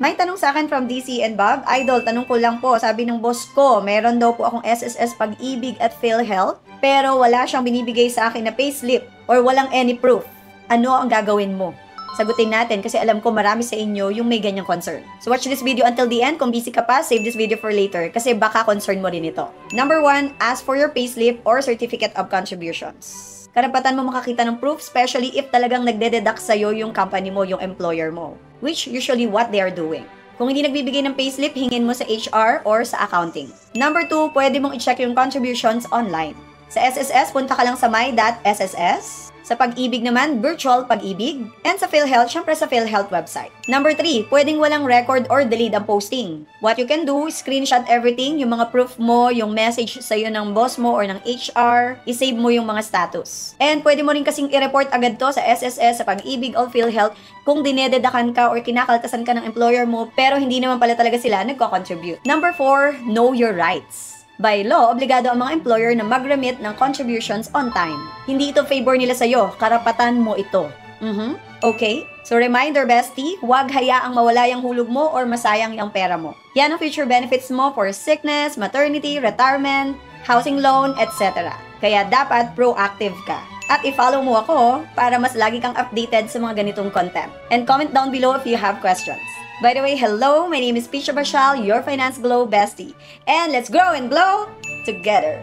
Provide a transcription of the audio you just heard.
May tanong sa akin from DC and Bob. Idol, tanong ko lang po. Sabi ng boss ko, meron daw po akong SSS Pag-ibig at PhilHealth, pero wala siyang binibigay sa akin na payslip or walang any proof. Ano ang gagawin mo? Sagutin natin kasi alam ko marami sa inyo yung may ganyang concern. So watch this video until the end. Kung busy ka pa, save this video for later kasi baka concern mo rin ito. Number 1, ask for your payslip or certificate of contributions. Karapatan mo makakita ng proof, especially if talagang nagde-deduct sa'yo yung company mo, yung employer mo. Which usually what they are doing. Kung hindi nagbibigay ng payslip, hingin mo sa HR or sa accounting. Number 2, pwede mong i-check yung contributions online. Sa SSS, punta ka lang sa my.sss. Sa Pag-ibig naman, virtual Pag-ibig. And sa PhilHealth, syempre sa PhilHealth website. Number 3, pwedeng walang record or delete ang posting. What you can do, screenshot everything, yung mga proof mo, yung message sa'yo ng boss mo or ng HR, isave mo yung mga status. And pwede mo rin kasing i-report agad to sa SSS, sa Pag-ibig o PhilHealth kung dinededakan ka or kinakaltasan ka ng employer mo pero hindi naman pala talaga sila nagko-contribute. Number 4, know your rights. By law, obligado ang mga employer na mag-remit ng contributions on time. Hindi ito favor nila sa'yo, karapatan mo ito. Okay? So reminder, bestie, huwag hayaang mawala yung hulog mo or masayang yung pera mo. Yan ang future benefits mo for sickness, maternity, retirement, housing loan, etc. Kaya dapat proactive ka. At i-follow mo ako para mas lagi kang updated sa mga ganitong content. And comment down below if you have questions. By the way, hello, my name is Pisha Bashal, your Finance Glow bestie. And let's grow and glow together!